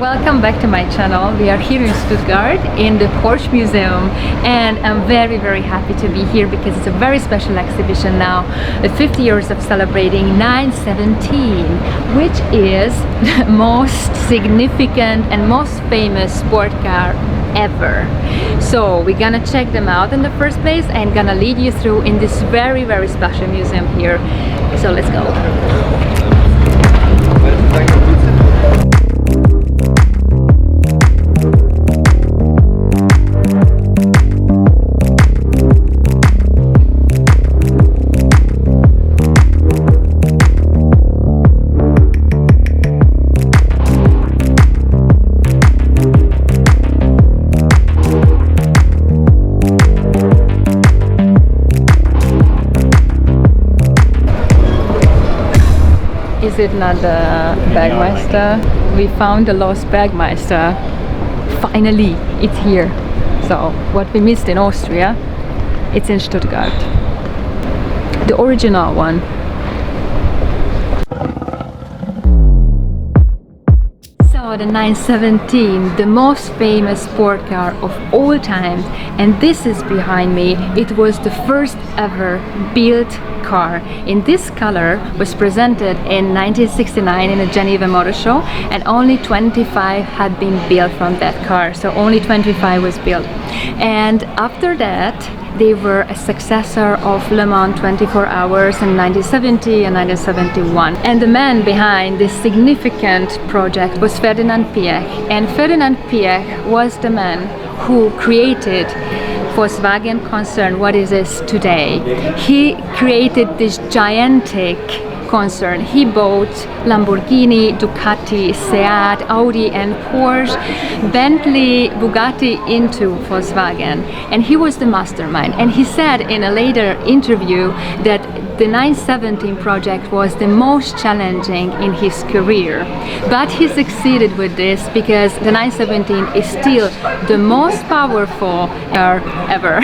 Welcome back to my channel. We are here in Stuttgart in the Porsche Museum, and I'm very happy to be here because it's a very special exhibition now, the 50 years of celebrating 917, which is the most significant and most famous sport car ever. So we're gonna check them out in the first place and gonna lead you through in this very special museum here. So let's go. Is it not the Bergmeister? We found the lost Bergmeister. Finally, it's here. So, what we missed in Austria, it's in Stuttgart. The original one. So, the 917, the most famous sport car of all time, and this is behind me. It was the first ever built car in this color, was presented in 1969 in a Geneva Motor Show, and only 25 had been built from that car. So only 25 was built, and after that they were a successor of Le Mans 24 Hours in 1970 and 1971. And the man behind this significant project was Ferdinand Piëch, and Ferdinand Piëch was the man who created Volkswagen concern what it is today. He created this gigantic concern. He bought Lamborghini, Ducati, Seat, Audi and Porsche, Bentley, Bugatti into Volkswagen, and he was the mastermind. And he said in a later interview that the 917 project was the most challenging in his career, but he succeeded with this because the 917 is still the most powerful car ever.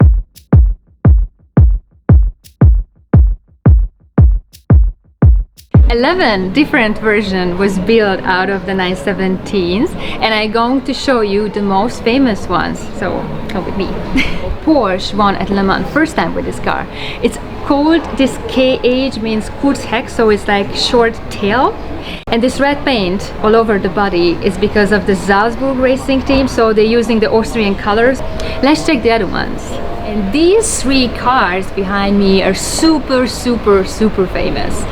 Eleven different versions was built out of the 917s, and I'm going to show you the most famous ones, so come with me. Porsche won at Le Mans first time with this car. It's called, this KH means Kurzheck, so it's like short tail, and this red paint all over the body is because of the Salzburg racing team, so they're using the Austrian colors. Let's check the other ones. And these three cars behind me are super famous.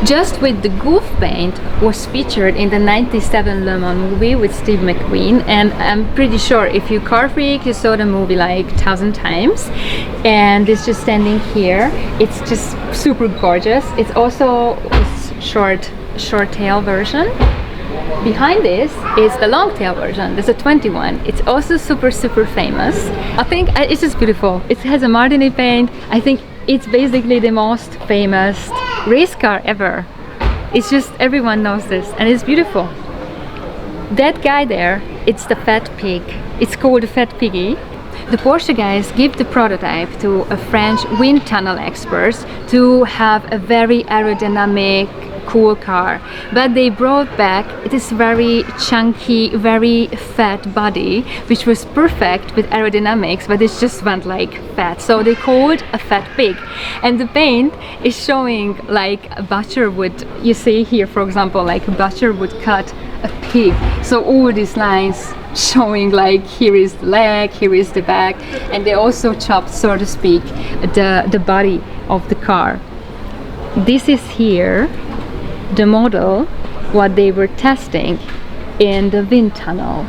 Just with the goof paint was featured in the 97 Le Mans movie with Steve McQueen, and I'm pretty sure if you car freak, you saw the movie like 1,000 times. And it's just standing here. It's just super gorgeous. It's also a short tail version. Behind this is the long tail version. There's a 21. It's also super famous. I think it's just beautiful. It has a Martini paint. I think it's basically the most famous race car ever. It's just, everyone knows this, and it's beautiful. That guy there, it's the Fat Pig. It's called the Fat Piggy. The Porsche guys give the prototype to a French wind tunnel experts to have a very aerodynamic, cool car, but they brought back this very chunky, very fat body, which was perfect with aerodynamics, but it just went like fat, so they called a Fat Pig. And the paint is showing like a butcher would, you see here for example, like a butcher would cut a pig, so all these lines showing like here is the leg, here is the back, and they also chopped, so to speak, the body of the car. This is here the model what they were testing in the wind tunnel.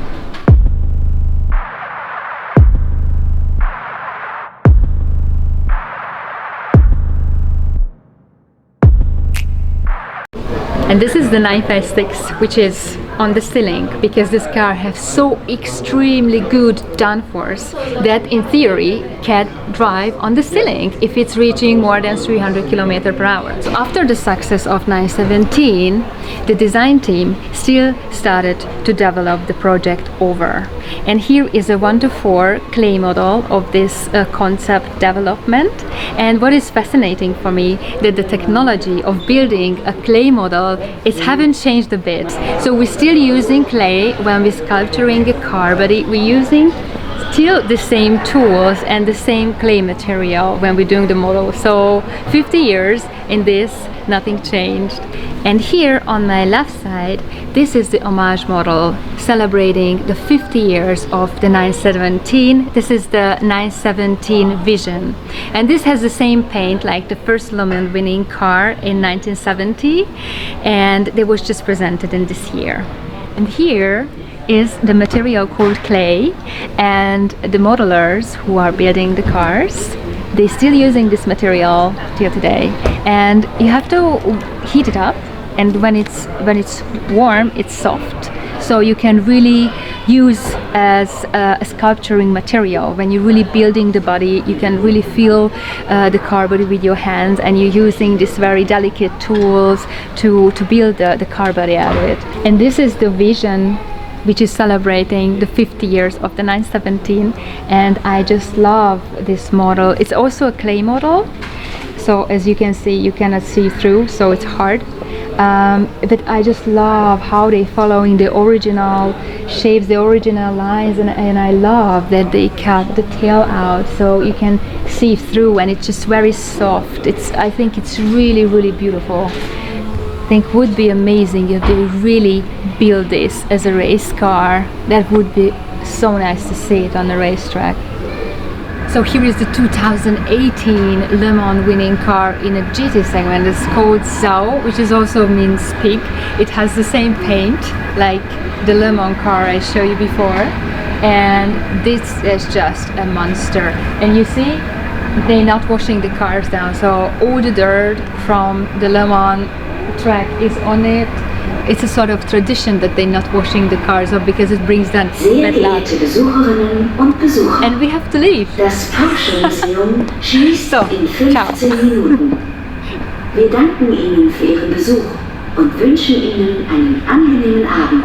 And this is the 956, which is on the ceiling, because this car has so extremely good downforce that in theory can drive on the ceiling if it's reaching more than 300 km/h. So after the success of 917, the design team still started to develop the project over. And here is a 1:4 clay model of this concept development. And what is fascinating for me, that the technology of building a clay model, it haven't changed a bit. So we still still using clay when we're sculpturing a car body. We're using still the same tools and the same clay material when we're doing the model. So 50 years in this, nothing changed. And here on my left side, this is the homage model celebrating the 50 years of the 917. This is the 917 Vision. And this has the same paint like the first Le Mans winning car in 1970. And it was just presented in this year. And here is the material called clay, and the modelers who are building the cars, they're still using this material till today. And you have to heat it up, and when it's warm, it's soft. So you can really use as a sculpturing material. When you're really building the body, you can really feel the car body with your hands, and you're using these very delicate tools to build the car body out of it. And this is the Vision, which is celebrating the 50 years of the 917, and I just love this model. It's also a clay model, so as you can see, you cannot see through, so it's hard. But I just love how they following the original shapes, the original lines, and I love that they cut the tail out so you can see through, and it's just very soft. I think it's really, really beautiful. I think would be amazing if they really build this as a race car. That would be so nice to see it on the racetrack. So here is the 2018 Le Mans winning car in a GT segment. It's called Zau, which is also means pig. It has the same paint like the Le Mans car I showed you before, and this is just a monster. And you see, they're not washing the cars down, so all the dirt from the Le Mans track is on it. It's a sort of tradition that they're not washing the cars up because it brings down bad luck. And we have to leave. Das Porsche Museum schließt in 15 Minuten. Wir danken Ihnen für Ihren Besuch und wünschen Ihnen einen angenehmen Abend.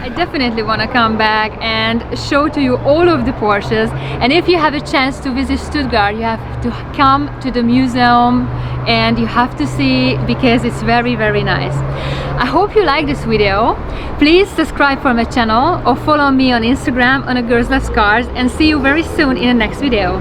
I definitely want to come back and show to you all of the Porsches, and if you have a chance to visit Stuttgart, you have to come to the museum and you have to see, because it's very, very nice. I hope you like this video. Please subscribe for my channel or follow me on Instagram on A Girls Love Cars, and see you very soon in the next video.